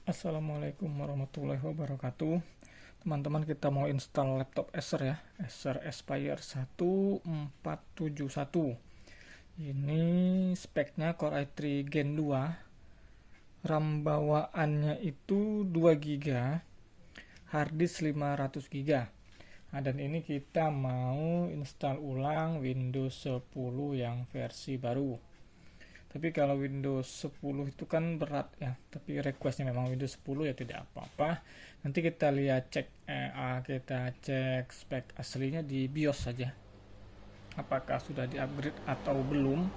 Assalamualaikum warahmatullahi wabarakatuh. Teman-teman, kita mau install laptop Acer ya, Acer Aspire 1471. Ini speknya Core i3 Gen 2, RAM bawaannya itu 2 GB, harddisk 500 GB. Nah, dan ini kita mau install ulang Windows 10 yang versi baru. Tapi kalau Windows 10 itu kan berat ya, tapi requestnya memang Windows 10 ya tidak apa-apa. Nanti kita lihat kita cek spek aslinya di BIOS saja, apakah sudah di-upgrade atau belum.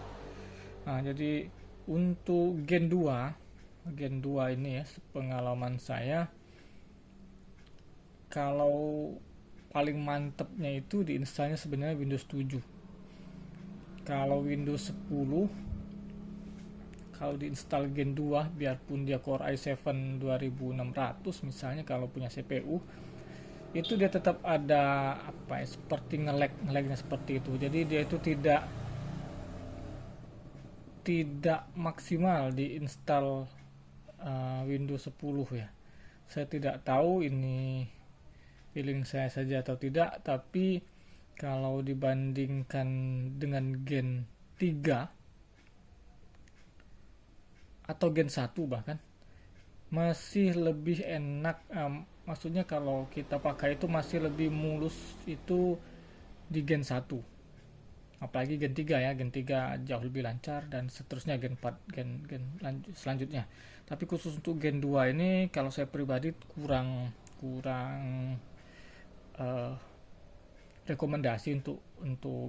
Nah, jadi untuk Gen 2 ini ya, pengalaman saya, kalau paling mantepnya itu diinstalnya sebenarnya Windows 7. Kalau Windows 10, kalau diinstal Gen 2, biarpun dia Core i7 2600 misalnya, kalau punya CPU, itu dia tetap ada apa ya, seperti ngelag-ngelagnya seperti itu. Jadi dia itu tidak maksimal diinstal Windows 10 ya. Saya tidak tahu ini feeling saya saja atau tidak, tapi kalau dibandingkan dengan Gen 3 atau Gen 1 bahkan, masih lebih enak. Maksudnya kalau kita pakai itu masih lebih mulus itu di Gen 1, apalagi Gen 3 ya. Gen 3 jauh lebih lancar, dan seterusnya Gen 4, selanjutnya. Tapi khusus untuk Gen 2 ini, kalau saya pribadi kurang kurang eh, rekomendasi untuk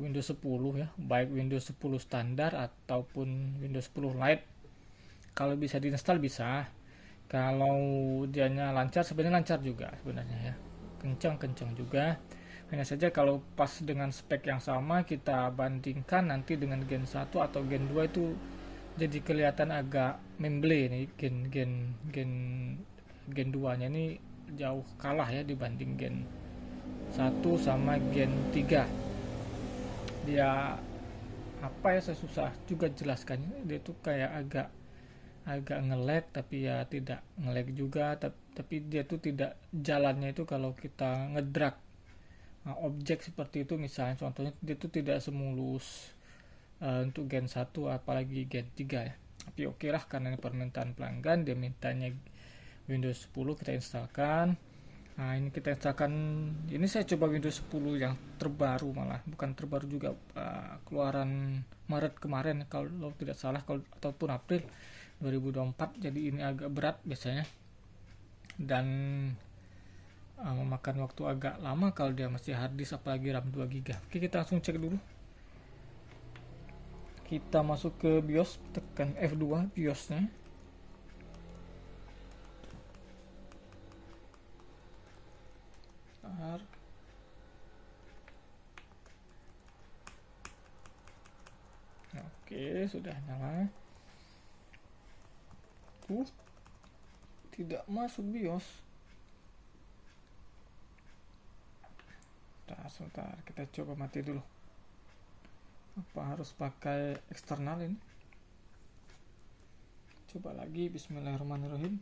Windows 10 ya, baik Windows 10 standar ataupun Windows 10 Lite. Kalau bisa diinstal bisa, kalau dianya lancar, sebenarnya lancar juga sebenarnya ya, kencang-kencang juga. Hanya saja kalau pas dengan spek yang sama kita bandingkan nanti dengan Gen 1 atau Gen 2, itu jadi kelihatan agak memble nih. Gen 2 nya ini jauh kalah ya dibanding Gen 1 sama Gen 3. Dia apa ya, saya susah juga jelaskannya. Dia tuh kayak agak agak nge-lag, tapi ya tidak nge-lag juga. Tapi dia tuh tidak, jalannya itu kalau kita ngedrag objek seperti itu misalnya, contohnya, dia tuh tidak semulus untuk Gen 1 apalagi Gen 3 ya. Tapi oke lah, karena ini permintaan pelanggan, dia mintanya Windows 10, kita instalkan. Nah, ini kita instalkan. Ini saya coba Windows 10 yang terbaru, malah bukan terbaru juga, keluaran Maret kemarin kalau tidak salah, ataupun April 2024. Jadi ini agak berat biasanya, dan memakan waktu agak lama kalau dia masih harddisk, apalagi RAM 2 GB. Oke, kita langsung cek dulu. Kita masuk ke BIOS, tekan F2 BIOSnya. Oke, sudah nyala. Tidak masuk BIOS. Sebentar, kita coba mati dulu. Apa harus pakai eksternal ini? Coba lagi, bismillahirrahmanirrahim.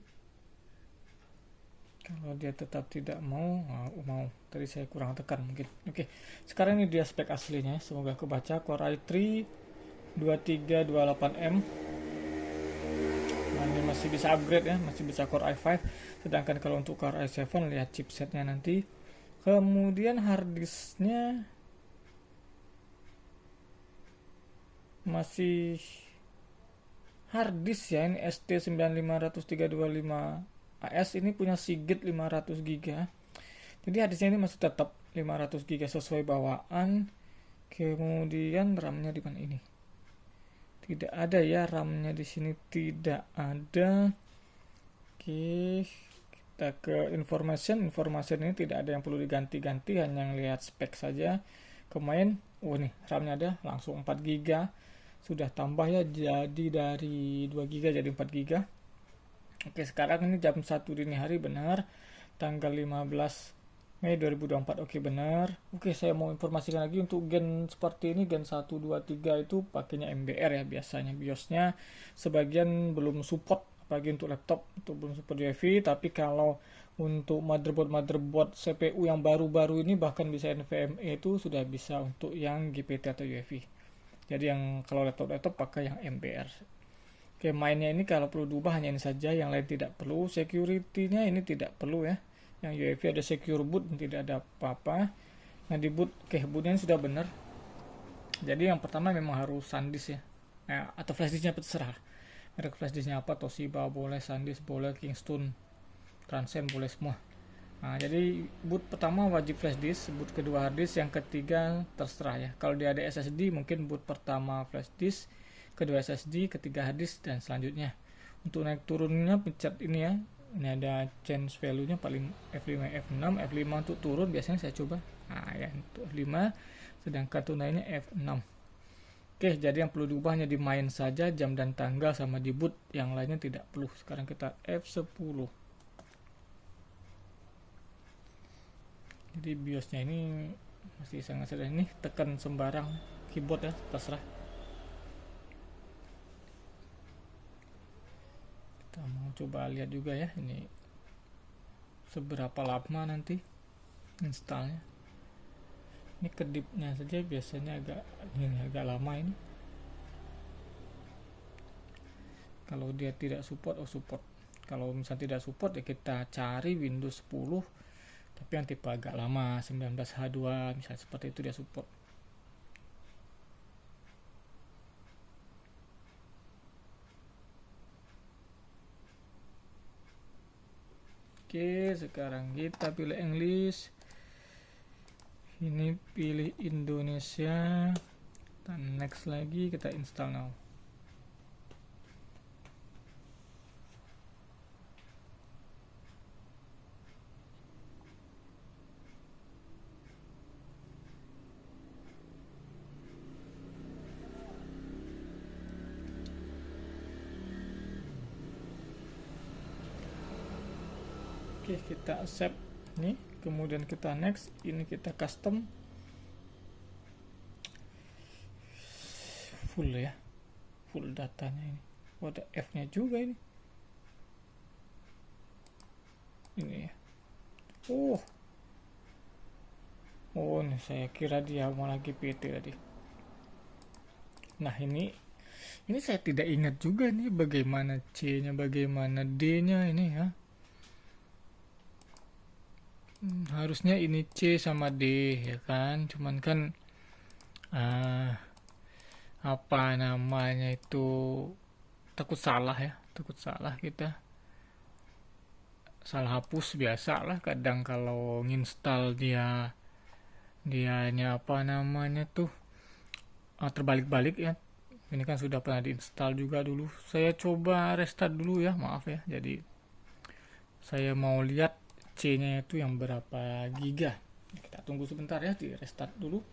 Kalau dia tetap tidak mau, tadi saya kurang tekan mungkin. Oke, sekarang ini dia spek aslinya, semoga kebaca. Core i3 2328M. Nah, ini masih bisa upgrade ya, masih bisa Core i5. Sedangkan kalau untuk Core i7, lihat chipsetnya nanti. Kemudian harddisknya masih harddisk ya, ini ST95325 AS, ini punya Seagate 500 GB. Jadi harddisknya ini masih tetap 500 GB sesuai bawaan. Kemudian RAM-nya di mana ini? Tidak ada ya, RAM-nya di sini tidak ada. Oke, kita ke information ini tidak ada yang perlu diganti-ganti, hanya lihat spek saja. Kemarin, nih RAM-nya ada langsung 4 GB, sudah tambah ya, jadi dari 2 GB jadi 4 GB. Oke, sekarang ini jam 1 dini hari, benar, tanggal 15 Mei 2024. Oke, benar. Oke, saya mau informasikan lagi, untuk gen seperti ini, gen 1, 2, 3 itu pakainya MBR ya biasanya BIOSnya. Sebagian belum support, apalagi untuk laptop itu belum support UEFI. Tapi kalau untuk motherboard CPU yang baru-baru ini bahkan bisa NVMe itu sudah bisa untuk yang GPT atau UEFI. Jadi yang kalau laptop pakai yang MBR. Oke, mainnya ini kalau perlu diubah hanya ini saja, yang lain tidak perlu. Security-nya ini tidak perlu ya. Yang UEFI ada secure boot, tidak ada apa-apa. Nah di boot, oke, bootnya sudah benar. Jadi yang pertama memang harus SanDisk ya. Atau flash disknya terserah. Merek flash disknya apa, Toshiba boleh, SanDisk boleh, Kingston, Transcend boleh semua. Nah, jadi boot pertama wajib flash disk, boot kedua hard disk, yang ketiga terserah ya. Kalau dia ada SSD mungkin boot pertama flash disk, kedua SSD, ketiga hard disk dan selanjutnya. Untuk naik turunnya pencet ini ya. Ini ada change value-nya paling F5, F6, F5 untuk turun biasanya saya coba. Nah, ya untuk F5, sedangkan untuk naiknya F6. Oke, jadi yang perlu diubah hanya di main saja, jam dan tanggal sama di boot, yang lainnya tidak perlu. Sekarang kita F10. Jadi BIOSnya ini masih sangat sederhana, ini tekan sembarang keyboard ya, terserah. Kita mau coba lihat juga ya ini seberapa lama nanti installnya. Ini kedipnya saja biasanya agak lama ini. Kalau dia tidak support, support. Kalau misalnya tidak support ya kita cari Windows 10 tapi yang tipe agak lama, 19H2 misalnya, seperti itu dia support. Oke, sekarang kita pilih English. Ini pilih Indonesia. Dan next lagi, kita install now. Oke, kita accept ini, kemudian kita next, ini kita custom full ya, full datanya ini. Ada F-nya juga ini ya. Oh ini saya kira dia mau lagi PT tadi. Nah ini saya tidak ingat juga nih bagaimana C-nya, bagaimana D-nya ini ya. Harusnya ini C sama D ya kan, cuman kan apa namanya itu, takut salah ya, takut salah, kita salah hapus biasa lah kadang kalau nginstal dianya apa namanya tuh terbalik-balik ya. Ini kan sudah pernah diinstal juga dulu. Saya coba restart dulu ya, maaf ya. Jadi saya mau lihat C-nya itu yang berapa giga. Kita tunggu sebentar ya, di restart dulu.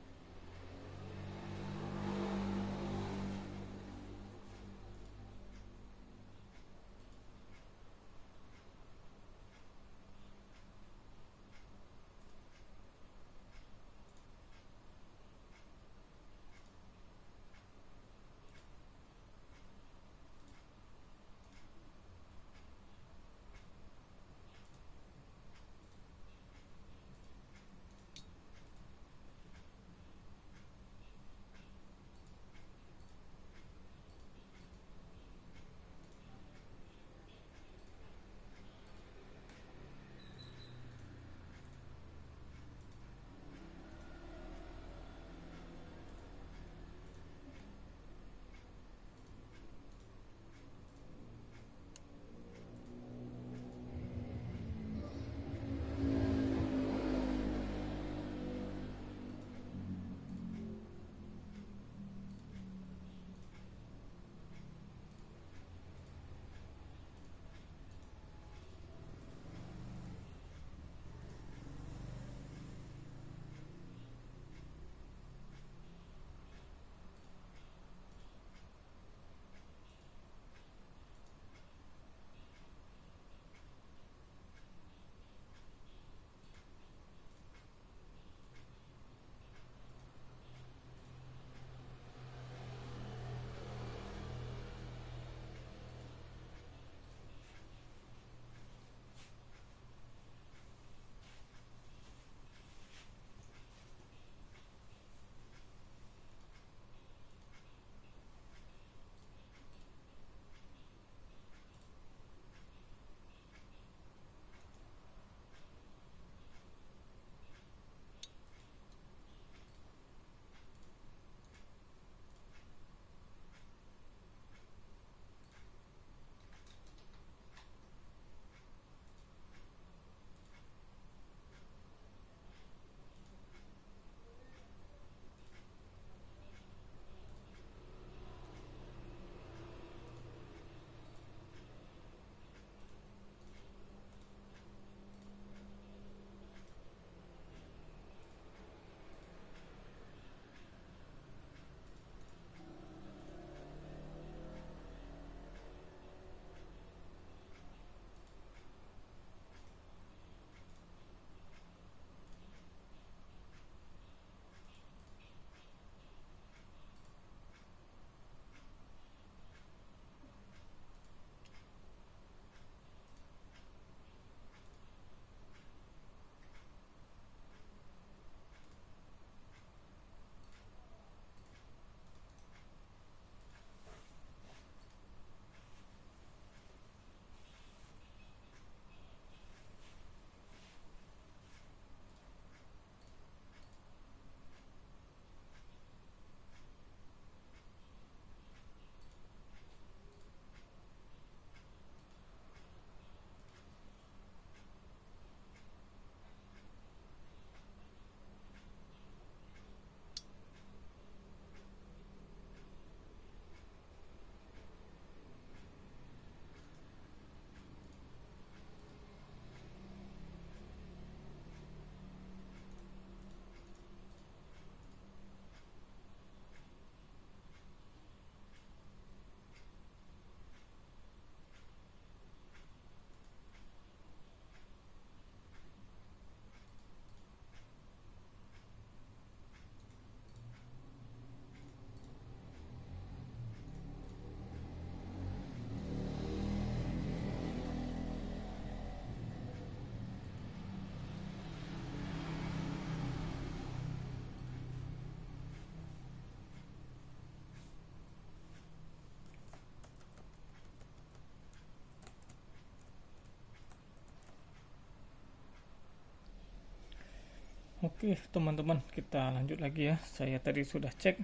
Oke teman-teman, kita lanjut lagi ya. Saya tadi sudah cek.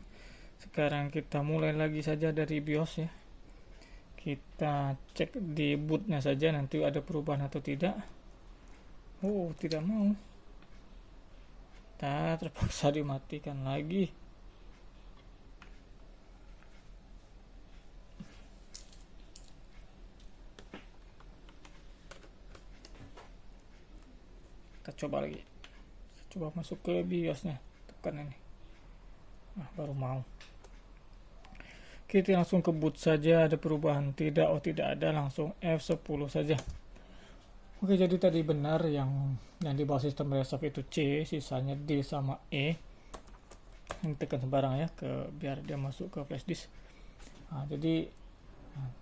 Sekarang kita mulai lagi saja dari BIOS ya. Kita cek di bootnya saja nanti ada perubahan atau tidak. Oh, tidak mau. Kita terpaksa dimatikan lagi. Kita coba lagi. Coba masuk ke BIOSnya, tekan ini. Nah, baru mau. Kita langsung ke boot saja, ada perubahan tidak? Oh, tidak ada, langsung F10 saja. Oke, jadi tadi benar yang di bawah sistem reserve itu C, sisanya D sama E. Ini tekan sembarang ya, biar dia masuk ke flash disk. Nah, jadi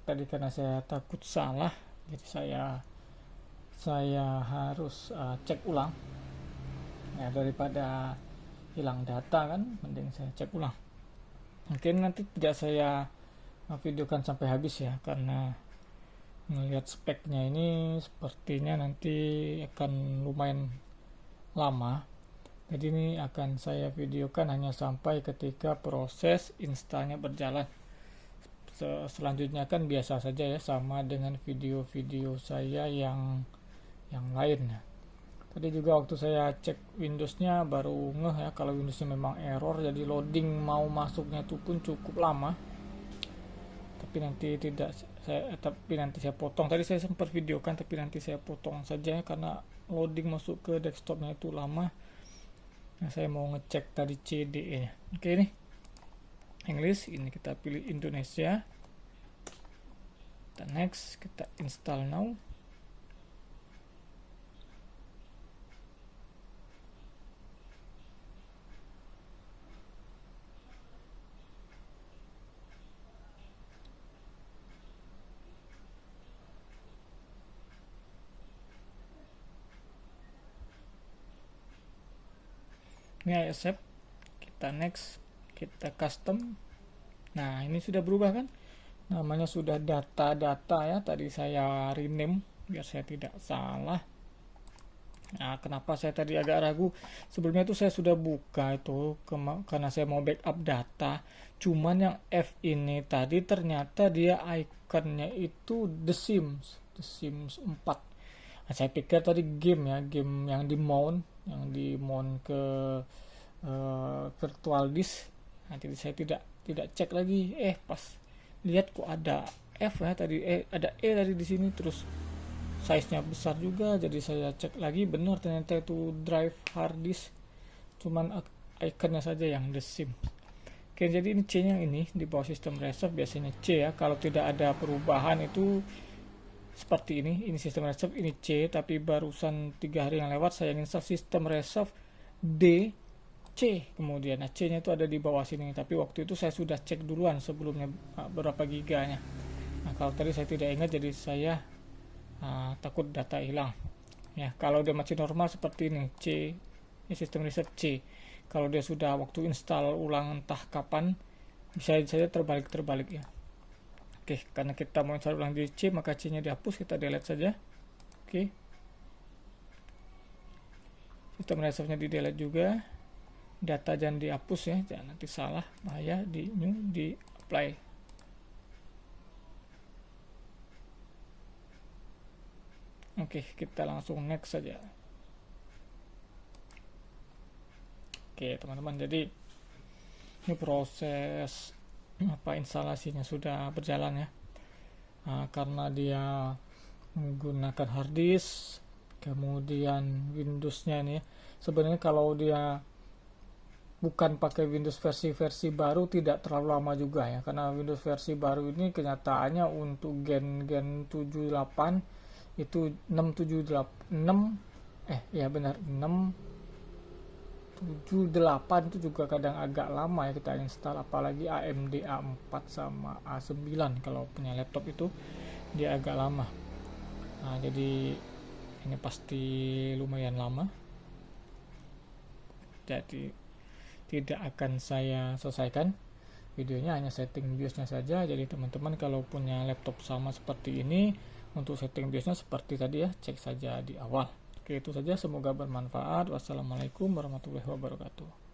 tadi karena saya takut salah, jadi saya harus cek ulang. Ya, daripada hilang data kan, mending saya cek ulang. Mungkin nanti tidak saya videokan sampai habis ya, karena melihat speknya ini sepertinya nanti akan lumayan lama. Jadi ini akan saya videokan hanya sampai ketika proses installnya berjalan. Selanjutnya kan biasa saja ya, sama dengan video-video saya yang lain. Tadi juga waktu saya cek Windowsnya baru ngeh ya kalau Windowsnya memang error, jadi loading mau masuknya itu pun cukup lama. Tapi nanti saya potong. Tadi saya sempat videokan tapi nanti saya potong saja karena loading masuk ke desktopnya itu lama. Nah, saya mau ngecek tadi CDE-nya. Oke, ini English, ini kita pilih Indonesia. Kita next, kita install now. Ini I accept, kita next, kita custom. Nah, ini sudah berubah kan, namanya sudah data-data ya. Tadi saya rename biar saya tidak salah. Nah, kenapa saya tadi agak ragu, sebelumnya itu saya sudah buka itu karena saya mau backup data, cuman yang F ini tadi ternyata dia ikonnya itu The Sims 4. Nah, saya pikir tadi game yang di mount ke virtual disk. Nanti saya tidak cek lagi, pas lihat kok ada F ya tadi, ada E tadi di sini, terus size-nya besar juga, jadi saya cek lagi, benar ternyata itu drive hard disk, cuman ikonnya saja yang The Sims. Oke, jadi ini C-nya ini di bawah sistem reserve biasanya C ya, kalau tidak ada perubahan itu seperti ini sistem reserve, ini C, tapi barusan 3 hari yang lewat saya install sistem reserve D C, kemudian C-nya itu ada di bawah sini, tapi waktu itu saya sudah cek duluan sebelumnya berapa giganya. Nah, kalau tadi saya tidak ingat, jadi saya takut data hilang ya. Kalau dia masih normal seperti ini C, ini sistem reserve C. Kalau dia sudah waktu install ulang entah kapan, bisa saja terbalik ya. Oke, karena kita mau install ulang di C, maka C nya dihapus, kita delete saja. Oke, sistem reserve nya di delete juga, data jangan dihapus ya, jangan nanti salah, bahaya. Di new, di apply. Oke, kita langsung next saja. Oke teman-teman, jadi ini proses instalasinya sudah berjalan ya. Karena dia menggunakan hard disk, kemudian Windows-nya ini sebenarnya kalau dia bukan pakai Windows versi baru tidak terlalu lama juga ya, karena Windows versi baru ini kenyataannya untuk gen 78 itu 678 itu juga kadang agak lama ya kita install, apalagi AMD A4 sama A9 kalau punya laptop itu dia agak lama. Nah, jadi ini pasti lumayan lama, jadi tidak akan saya selesaikan videonya, hanya setting BIOS-nya saja. Jadi teman-teman kalau punya laptop sama seperti ini, untuk setting BIOS-nya seperti tadi ya, cek saja di awal. Oke, itu saja, semoga bermanfaat. Wassalamualaikum warahmatullahi wabarakatuh.